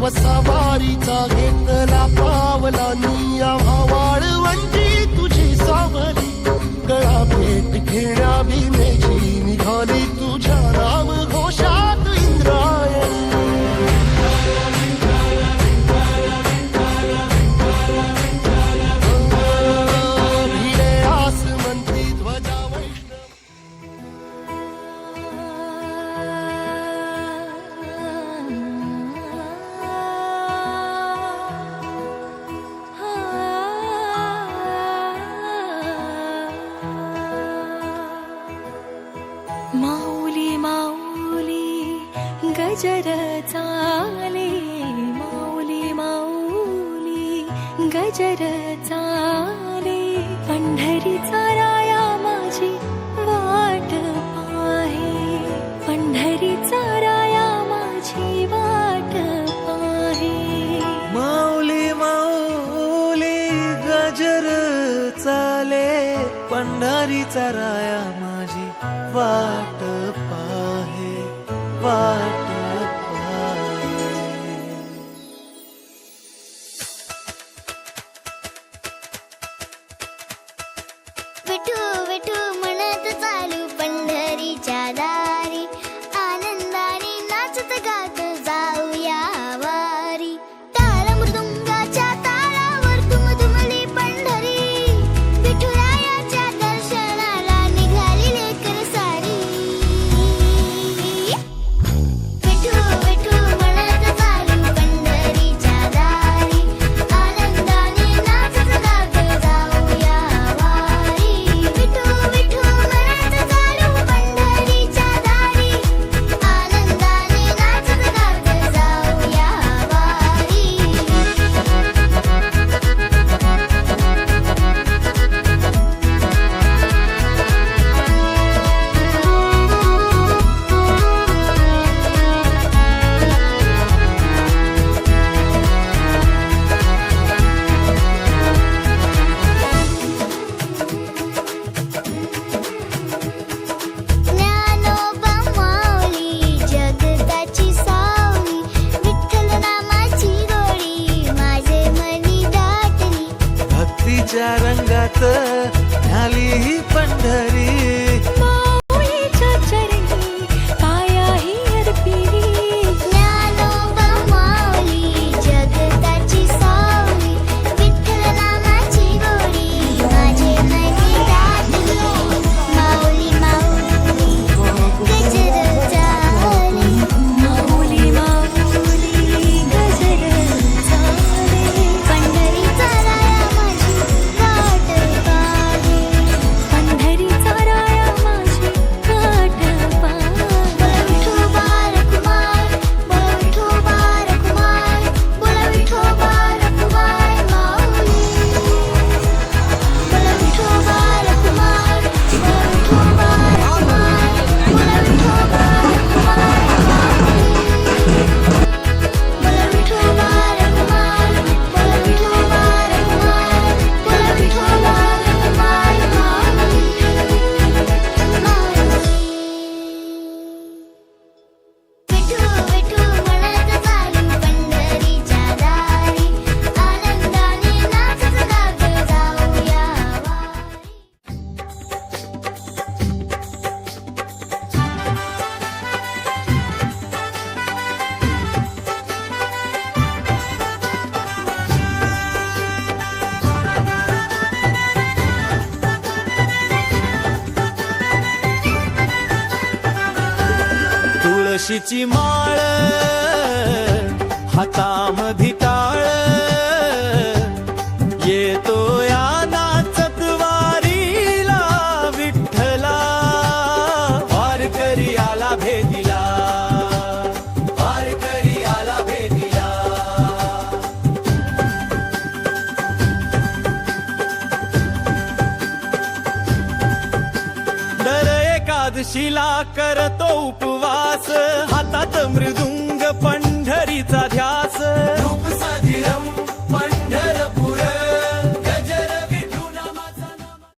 वसावारीचा घेतला पावला निया वाळवंटी तुझी सावली गळा भेट घेण्या भीमेची निघाली तुझ्या राम घोषात इंद्रायणी भिडे आसमंती ध्वजा माऊली माऊली गजर चाले माऊली माऊली गजर चाले पंढरीचा राया माझी वाट पाहे पंढरीचा राया माझी वाट पाहे माऊली माऊली गजर चाले पंढरीचा राया माझी वाट पाहे वाट पाहे विठू विठू म्हणत चालू पंढरीच्या दारी आनंदाने नाचत गात जाऊया वारी ताल मृदुंगाच्या ताळावर दुमदुमली पंढरी विठुरायाच्या दर्शनाला निघाली लेकर सारी विठू विठू म्हणत चालू पंढरीच्या दारी आनंदाने नाचत गात जाऊया वारी विठू विठू म्हणत चालू पंढरीच्या दारी आनंदाने नाचत गात जाऊया वारी ज्ञानोबा माऊली जगताची सावली विठ्ठल नामाची गोडी माझे मनी दाटली भक्तीच्या रंगात झाली ही पंढरी माऊलीच्या चरणी पायाही अर्पिली ज्ञानोबा माऊली जगताची सावली विठ्ठल नामाची गोडी माझे मनी दाटली माऊली माऊली गजर चाले माऊली माऊली गजर चाले पंढरीचा राया माझी वाट पाहे तुळशीची माळ हातामधी टाळ येतो या नाचत वारीला विठ्ठला वारकरी आला भेटीला वारकरी आला भेटीला दर एकादशीला करतो उपवास हातात मृदुंग पंढरीचा ध्यास